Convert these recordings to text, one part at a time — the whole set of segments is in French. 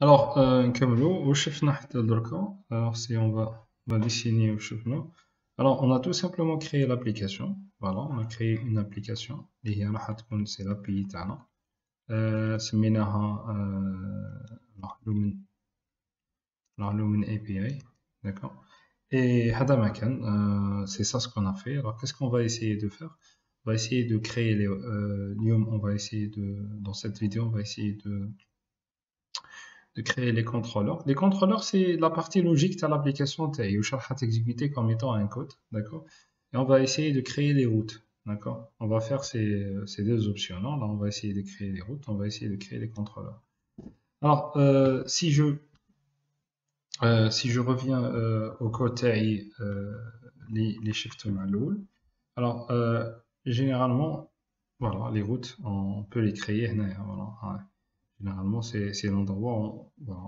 Alors, نكملوا واش شفنا حتى دركا. Alors, si on va dessiner واش شفنا. Alors, on a tout simplement créé l'application. Voilà, on a créé une application اللي هي راح تكون c'est l'API تاعنا. سميناها Lumen API. D'accord. Et هذا ما كان c'est ça ce qu'on a fait. Alors, qu'est-ce qu'on va essayer de faire? On va essayer de créer les on va essayer dans cette vidéo, on va essayer de créer les contrôleurs. Les contrôleurs, c'est la partie logique de l'application TAI, où chaque est exécuté comme étant un code, d'accord? Et on va essayer de créer les routes, d'accord? On va faire ces deux options-là. Là, on va essayer de créer les routes, on va essayer de créer les contrôleurs. Alors, si je reviens au code TAI, les shifts maloul. Alors, généralement, voilà, les routes, on peut les créer, voilà. Généralement, c'est l'endroit où voilà,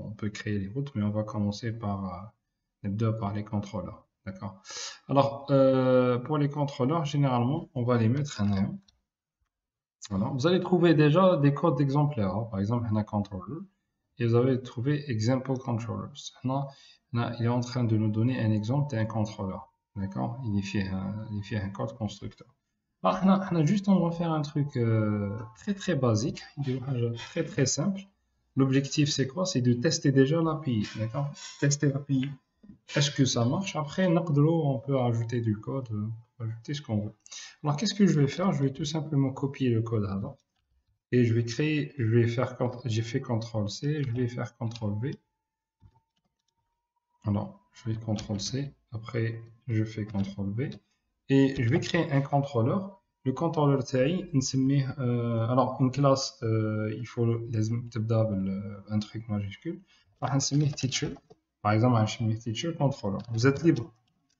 on peut créer les routes, mais on va commencer par les contrôleurs. D'accord. Alors, pour les contrôleurs, généralement, on va les mettre en néant. Voilà. Vous allez trouver déjà des codes exemplaires. Hein. Par exemple, un controller. Et vous allez trouver example controllers. Là, il est en train de nous donner un exemple d'un contrôleur. D'accord. Il fait un code constructeur. Alors, juste on va faire un truc très très basique, très très simple. L'objectif c'est quoi? C'est de tester déjà l'API, d'accord? Tester l'API. Est-ce que ça marche? Après, on peut ajouter du code, ajouter ce qu'on veut. Alors, qu'est-ce que je vais faire? Je vais tout simplement copier le code avant et je vais créer, j'ai fait CTRL C, je vais faire CTRL V. Alors, je vais CTRL C, après je fais CTRL V et je vais créer un contrôleur. Le contrôleur TAI, alors une classe, il faut un truc majuscule. Teacher. Par exemple, un teacher controller. Vous êtes libre,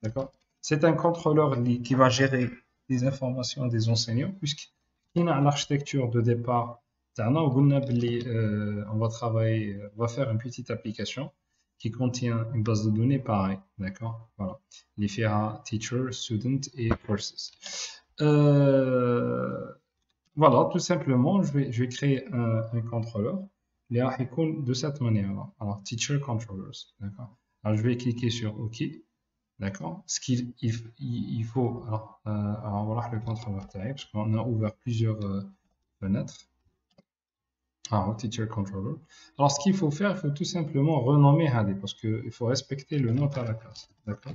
d'accord? C'est un contrôleur qui va gérer les informations des enseignants, puisqu'il a l'architecture de départ. On va travailler, on va faire une petite application qui contient une base de données pareille, d'accord? Voilà. Les FIA, teacher, student et courses. Voilà, tout simplement, je vais créer un contrôleur. De cette manière-là. Alors, teacher controllers, d'accord? Alors, je vais cliquer sur OK, d'accord? Ce qu'il il faut, alors voilà le contrôleur type, parce qu'on a ouvert plusieurs fenêtres. Alors, teacher controller. Alors, ce qu'il faut faire, il faut tout simplement renommer HD, parce qu'il faut respecter le nom à la classe, d'accord?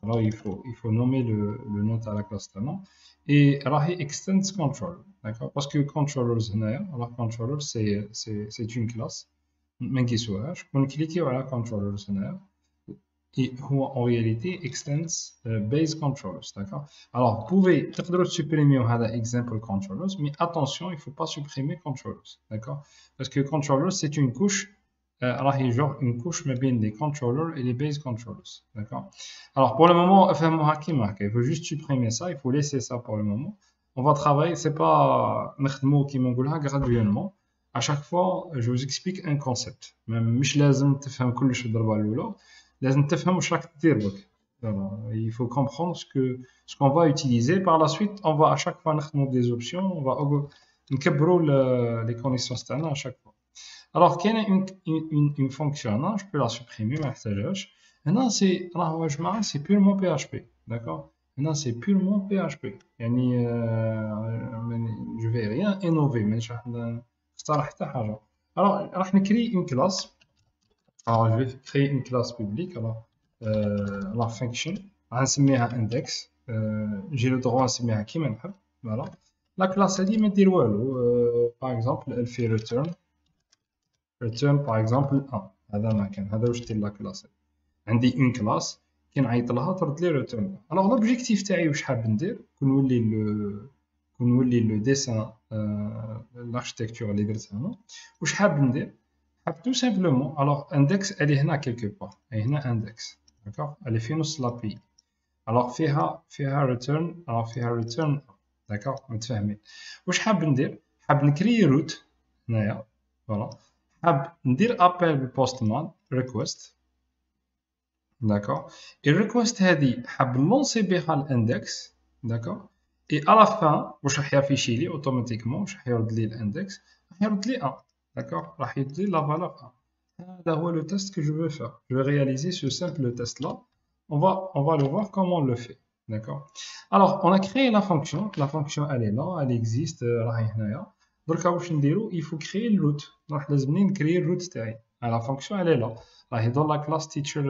Alors, il faut nommer le nom à la classe talent. Et alors, il extends control, d'accord? Parce que controllers, alors controller, c'est une classe. Mais qui soit, je peux cliquer sur la controllers, et en réalité, extends base controllers, d'accord? Alors, vous pouvez supprimer example controllers, mais attention, il ne faut pas supprimer controllers, d'accord? Parce que controllers, c'est une couche. Alors, il y a genre une couche mais bien des controllers et les base controllers. D'accord? Alors, pour le moment, il faut juste supprimer ça. Il faut laisser ça pour le moment. On va travailler, c'est pas mot qui graduellement. À chaque fois, je vous explique un concept. Même مش لازم تفهم كلش الضربة الأولى. لازم تفهم واش راك دير بك. Il faut comprendre ce qu'on va utiliser. Par la suite, on va à chaque fois نخدموا des options. On va نكبروا les connaissances تاعنا à chaque fois. Alors, qu'il y a une fonction, non, je peux la supprimer, maintenant, c'est purement PHP, d'accord? Maintenant, c'est purement PHP. Je ne vais rien innover, mais je alors, on crée une classe. Alors, je vais créer une classe publique. Alors, la function, on va index. J'ai le droit à mettre qui même. Voilà. La classe, elle dit, par exemple, elle fait return par exemple 1. هذا ما كان هذا واش دير لا كلاس عندي اون كلاس كي نعيط لها ترد لي ريتيرن. الوغ لوبجيكتيف تاعي واش حاب ندير كون نولي لو ديسان لاركتيكتور اللي درت انا واش حاب ندير. حاب تو سامبلومون الوغ اندكس اللي هنا كيلكو بار اي هنا اندكس داكوغ اللي في نص لابي الوغ فيها ريتيرن الوغ فيها ريتيرن داكوغ متفاهمين واش حاب ندير. حاب نكري روت هنايا فوالا حاب ندير ابل بالبوستمان ريكويست داكور اي ريكويست هذه حاب نلونسي بها الاندكس داكور اي على فان واش راح يافيشي لي اوتوماتيكمون واش راح يرد لي الاندكس راح يرد لي 1 d'accord, راح يدي la valeur A. هذا هو le test que je veux faire. Je vais réaliser ce simple test là. On va le voir comment on le fait, d'accord. Alors on a créé la fonction elle est là, elle existe, راهي هنايا. دركا واش نديرو, il faut créer le root. راح لازمني نكري الروت تاعي. La fonction elle est là. راهي dans la classe teacher,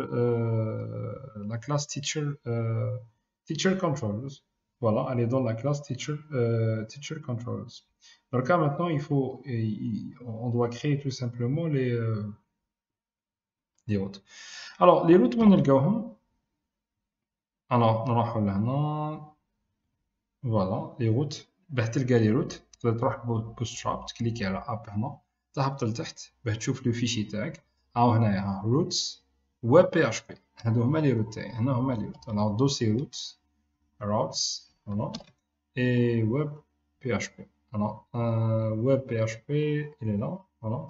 teacher controllers. Voilà, elle est dans la classe teacher controllers. Dans le cas maintenant, on doit créer tout simplement les routes. Alors, les routes, وين نلقاوهم؟ Alors, نروحوا لهنا. Voilà, les routes. باه تلقى les routes, تقدر تروح bootstrap, تكليكي على اب هنا، تهبط لتحت باه تشوف لو فيشي تاعك. هاو هنايا ها routes و PHP. هادو هما les routes تاعي. هنا هما les routes. Alors, dossier routes, voilà. Et web PHP. Alors, web PHP, il est là, voilà.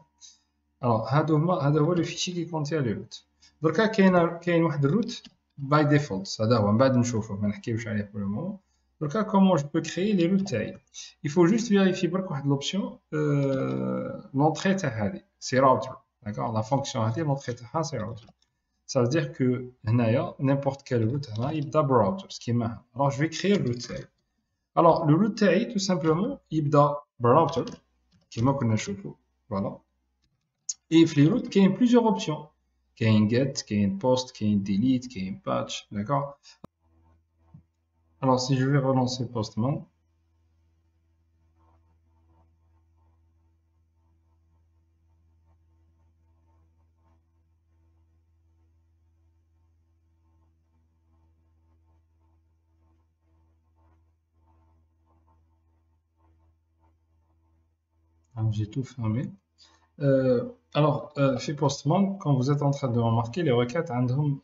Alors, هذا هو le fichier qui contient les routes. دركا كاين واحد الروت باي ديفولت، هذا هو من بعد نشوفه ما نحكيوش عليه pour le moment. دركا comment je peux créer les routes تاعي. Il faut juste vérifier برك واحد l'option, l'entrée تاع هذه c'est router, d'accord. La fonction هذه l'entrée تاعها c'est router. Ça veut dire que هنايا n'importe quelle route هنا يبدا بrouter كيما. Alors je vais créer le route تاعي. Alors le route تاعي tout simplement يبدا بrouter كيما كنا نشوفو، voilà. Et في les routes كاين plusieurs options. كاين get, كاين post, كاين delete, كاين patch, d'accord. Alors si je vais relancer Postman, j'ai tout fermé. Alors, chez Postman, quand vous êtes en train de remarquer, les requêtes عندهم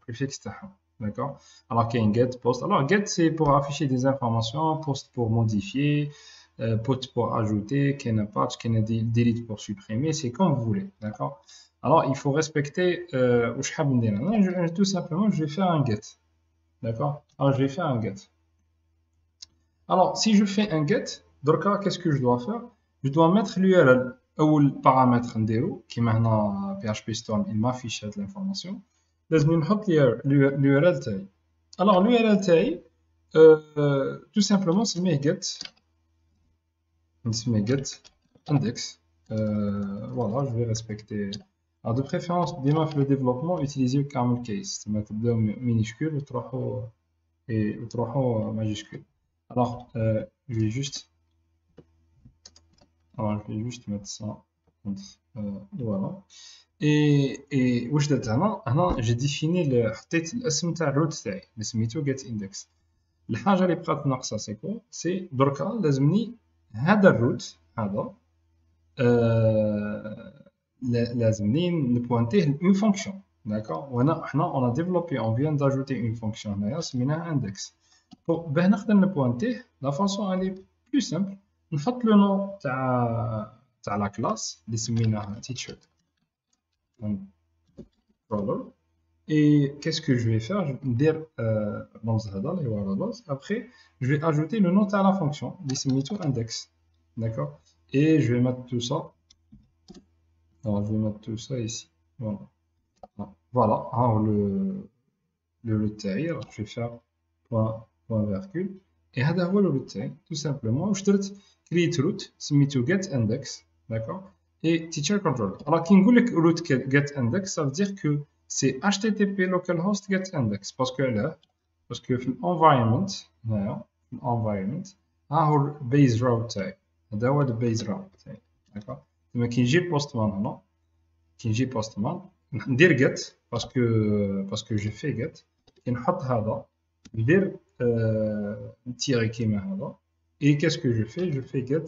préfixe تاعهم, d'accord. Alors qu'il y a une get, post. Alors get c'est pour afficher des informations, post pour modifier, put pour ajouter, qu'il y a un patch, qu'il y a un delete pour supprimer, c'est comme vous voulez, d'accord. Alors il faut respecter واش حاب ندير انا. Tout simplement je vais faire un get, d'accord. Alors je vais faire un get. Alors si je fais un get, دركا qu'est-ce que je dois faire? Je dois mettre l'URL. أول paramètre نديرو كيما هنا PHP Storm il m'affiche هاد l'information. لازم نحط l'URL تاعي. Alors l'URL تاعي tout simplement نسميه get index. Voilà, je vais respecter. Alors de préférence ديما في le développement utiliser camel case. تما تبداو minuscule وتروحوا majuscule. Alors je vais juste mettre ça entre, voilà. Et واش درت هنا j'ai défini حطيت الاسم تاع الروت تاعي اللي سميتو get index. الحاجه اللي بقات ناقصه سي كو سي دركا لازمني هذا الروت هذا لازمني نبوانتيه اون فونكسيون, d'accord. وهنا حنا on a développé, on vient d'ajouter une fonction هنايا سميناها index. باه نقدر نبوانتيه la façon elle est plus simple. نحط لو نو تاع لا كلاس اللي سميناها teacher controller. Et qu'est-ce que je vais faire? Je vais dire après je vais ajouter le nom à la fonction اللي سميتو index, d'accord. Et je vais mettre tout ça. Alors je vais mettre tout ça ici, voilà. Voilà. Alors le تاعي je vais faire point virgule. Et هذا هو le root تاعي tout simplement. واش درت create root سميتو get index, d'accord. Et teacher controller. Alors كي نقول لك root get index ça veut dire que c'est http localhost get index parce que في الانفايرمنت هنايا في الانفايرمنت ها هو البيز راوت تاعي. هذا هو البيز راوت تاعي, d'accord. لما كي نجي بوستمان هنا كي نجي بوستمان ندير get باسكو جي في get. كي نحط هذا ندير نتيري كيما هذا. Et qu'est-ce que je fais get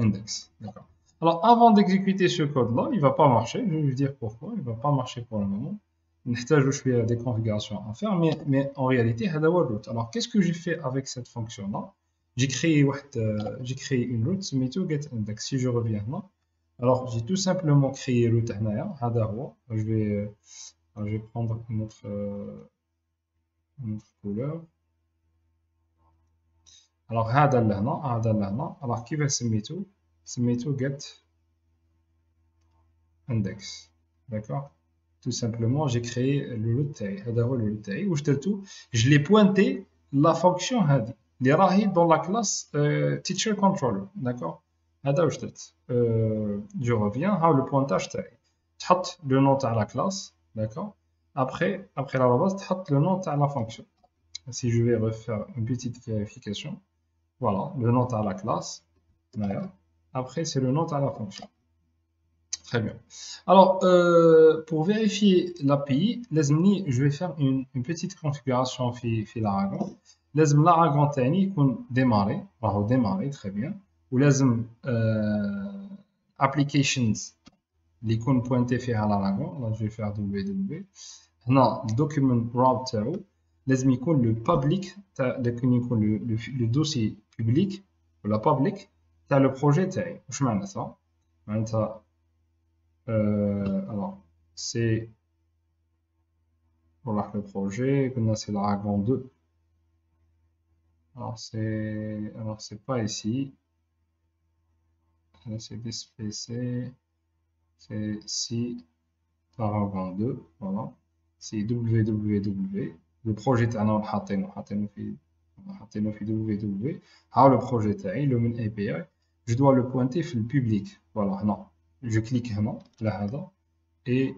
index, d'accord. Alors avant d'exécuter ce code là il va pas marcher. Je vais vous dire pourquoi il va pas marcher pour le moment. نحتاجو شويه des configurations à faire, mais en réalité هذا هو الروت. Alors qu'est-ce que j'ai fait avec cette fonction là? J'ai créé une route سميتو get index. Si je reviens là, alors j'ai tout simplement créé route هنايا هذا هو. Je vais prendre une autre couleur. Alors هذا لهنا alors كيف سميتو سميتو get index. D'accord? Tout simplement, j'ai créé le root تاعي. هذا هو le root تاعي. واش درتو؟ Je l'ai pointé la fonction هذه اللي راهي dans la classe teacher controller. D'accord? هذا واش درت. Je reviens. ها le pointage تاعي. تحط le nom تاع la classe. D'accord? Après l'arrobase, تحط le nom تاع la fonction. Si je vais refaire une petite vérification, voilà, le nom à la classe. Après, c'est le nom à la fonction. Très bien. Alors, pour vérifier l'API, je vais faire une petite configuration في l'Aragon. لازم l'Aragon تاني يكون démarré, راهو démarré, très bien. ولازم applications اللي يكون pointé فيها l'Aragon. Là, je vais faire www. هنا الdocument route تاعو لازم يكون le public لازم يكون le dossier public ولا public تاع le projet تاعي. واش معناتها؟ معناتها alors c'est voilà le projet قلنا c'est l'Aragon 2. Alors c'est pas ici. C'est this PC. C'est si l'Aragon 2. Voilà. C'est www. Le projet تاعنا حاطينه في www. ها le projet تاعي le من API. Je dois le pointer في le public. Voilà, non. Je clique هنا لهذا et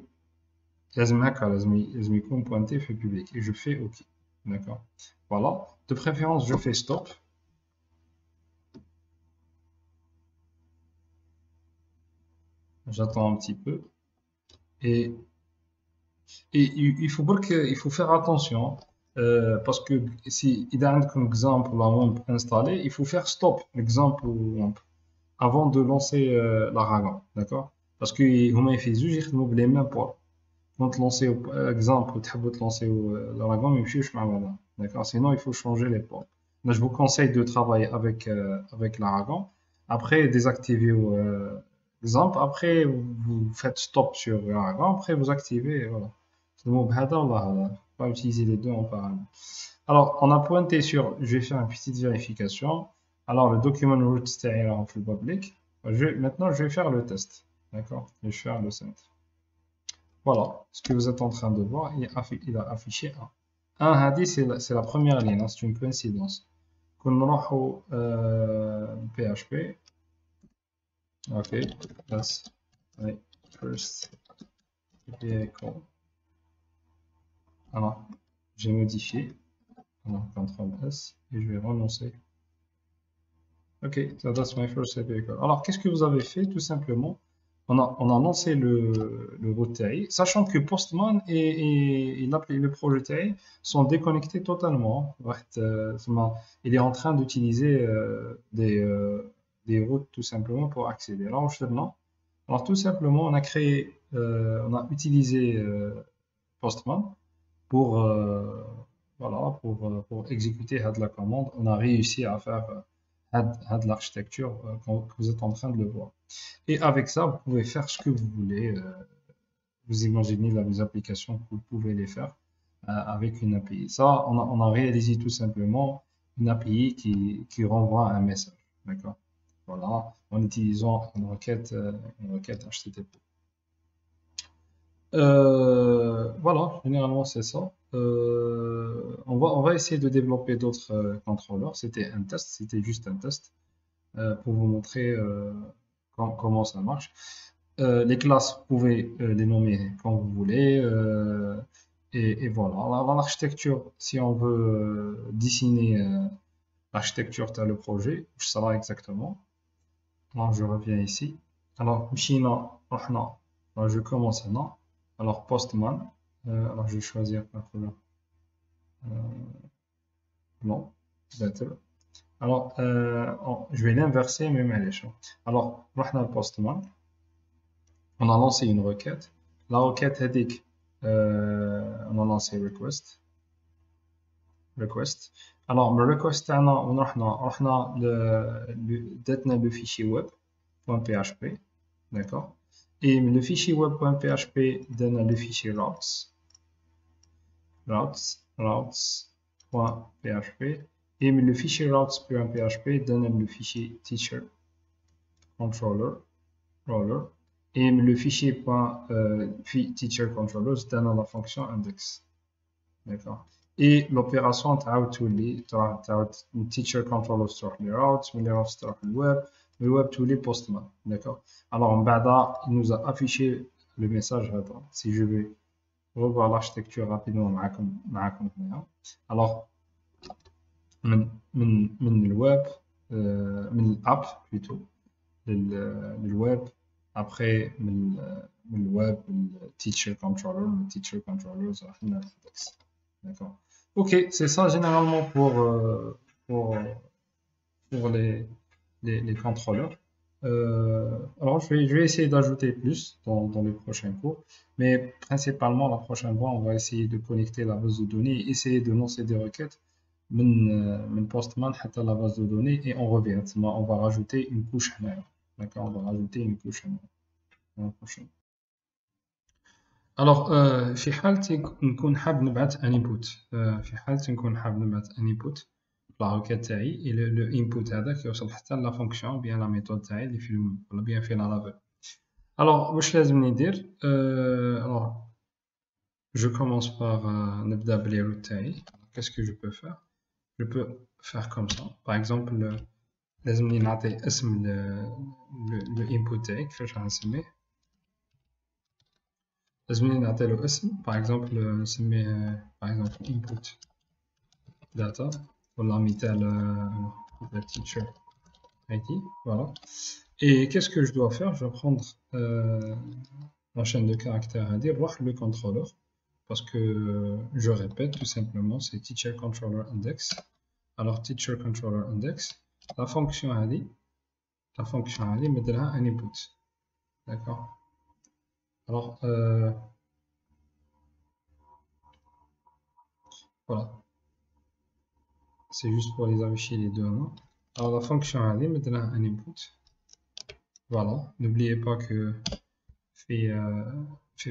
لازم هكا لازم يكون pointé في le public et je fais OK. D'accord. Voilà. De préférence, je fais stop. J'attends un petit peu et il faut faire attention parce que si il y a un exemple installé, il faut faire stop exemple avant de lancer l'Aragon, d'accord? Parce que هما يفيزوش يخدموا بلي mêmes ports. Quand lancer exemple تحبوا تلانسيو l'Aragon ما يمشيوش مع بعضهم, d'accord? Sinon il faut changer les ports. Là, je vous conseille de travailler avec l'Aragon. Après désactiver exemple, après vous faites stop sur l'Aragon, après vous activez, voilà. C'est bon, pas utiliser les deux en parallèle. Alors, on a pointé sur, je vais faire une petite vérification. Alors, le document root est en full public. Maintenant, je vais faire le test. D'accord? Je vais faire le send. Voilà, ce que vous êtes en train de voir, il a affiché 1. 1 هذه c'est la première ligne, c'est une coïncidence. Quand on a PHP, ok, that's my first vehicle. Alors, j'ai modifié. Alors, CTRL S et je vais renoncer. Ok, so that's my first vehicle. Alors, qu'est-ce que vous avez fait? Tout simplement, on a lancé le root TI, sachant que Postman et le projet TI sont déconnectés totalement. Il est en train d'utiliser des routes tout simplement pour accéder. Alors, tout simplement, on a utilisé Postman pour, voilà, pour exécuter la commande. On a réussi à faire l'architecture que vous êtes en train de le voir. Et avec ça, vous pouvez faire ce que vous voulez. Vous imaginez là, les applications que vous pouvez les faire avec une API. Ça, on a réalisé tout simplement une API qui renvoie un message. D'accord? Voilà, en utilisant une requête HTTP. Voilà, généralement c'est ça. On va essayer de développer d'autres contrôleurs. C'était un test, c'était juste un test pour vous montrer comment ça marche. Les classes, vous pouvez les nommer quand vous voulez. Et voilà. Alors, l'architecture, si on veut dessiner l'architecture de le projet, où ça va exactement. Alors, je reviens ici. Alors, China, alors, je commence maintenant. Alors, Postman. Alors, je vais choisir la couleur blanc. Better. Alors, je vais l'inverser, même à l'échelle. Alors, Postman. On a lancé une requête. La requête هذيك on a lancé request. Alors, le request تاعنا رحنا درنا le fichier web.php, d'accord? Et le fichier web.php donne le fichier routes.php et le fichier routes.php donne le fichier teacher. controller roller et le fichier teacher controller c'est dans la fonction index. D'accord. Et l'opération teacher controller sur les routes, les routes sur le web tous les postman. D'accord. Alors en bas il nous a affiché le message. Si je vais revoir l'architecture rapidement alors من الويب من الاب plutôt للويب après من الويب teacher controller le teacher controller راح لنا l'index. D'accord. Ok, c'est ça généralement pour les contrôleurs. Alors, je vais essayer d'ajouter plus dans les prochains cours, mais principalement la prochaine fois, on va essayer de connecter la base de données et essayer de lancer des requêtes من Postman à la base de données et on revient. On va rajouter une couche. D'accord, on va rajouter une couche la prochaine. Alors, في حالة نكون حاب نبعث un input. في حالة نكون حاب نبعث un input la requête تاعي et le input هذاك يوصل حتى la fonction ou bien la méthode تاعي اللي في ولا bien في Laravel. Alors, واش لازم ندير؟ alors, je commence par نبدا بلي routes تاعي. Qu'est-ce que je peux faire? Je peux faire comme ça. Par exemple, لازمني نعطي اسم le input تاعي كيفاش غنسميه. لازمني نعطي له اسم. Par exemple, نسميه par exemple input data ولا مثال teacher IT. Voilà. Et qu'est-ce que je dois faire? Je vais prendre la chaîne de caractères à dire le contrôleur parce que je répète tout simplement c'est teacher controller index. Alors teacher controller index, la fonction me donnera un input. D'accord. Alors voilà. C'est juste pour les afficher les deux noms. Alors la fonction me donnera un input. Voilà. N'oubliez pas que fait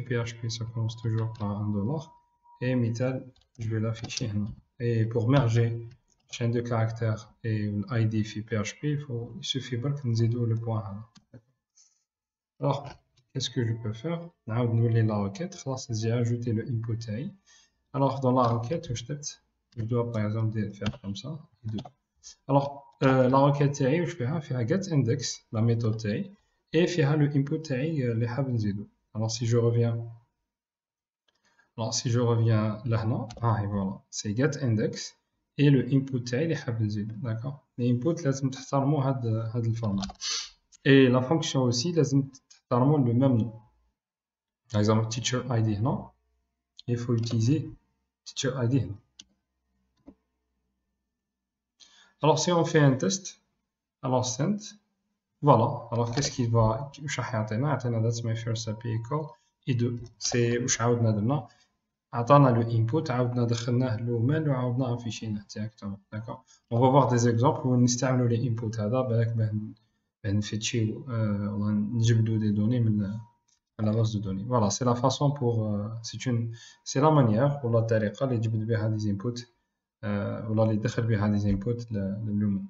PHP ça commence toujours par $. Et Metal, je vais l'afficher. Et pour merger chaîne de caractères et l'ID fait PHP, il suffit pas que nous aidions le point. Alors, qu'est-ce que je peux faire? La requête, j'ai ajouté le input. Alors, dans la requête, je dois par exemple faire comme ça. Alors, la requête, je vais faire get index, la méthode et faire le input les habnzido. Alors, si je reviens là, et voilà, c'est get index et le input les habnzido. D'accord? L'input, لازم تحترموا هذا الفورمات. Et la fonction aussi, لازم تحترموا le même nom. Par exemple, teacher ID, non? Il faut utiliser teacher ID. Alors, si on fait un test, alors send, voilà. Alors, qu'est-ce qu'il va يعطينا that's my first API call et 2 c'est واش عاودنا درنا عطانا le input عاودنا دخلناه لومال وعاودنا افيشيناه directement. D'accord. On va voir des exemples où نستعملوا les inputs هذا بالك باه نفتشيو ولا نجبدوا des données من la base de données. Voilà, c'est la façon pour c'est la manière ou la طريقة اللي تجبد بها des inputs ولا اللي تدخل بها des inputs للومال.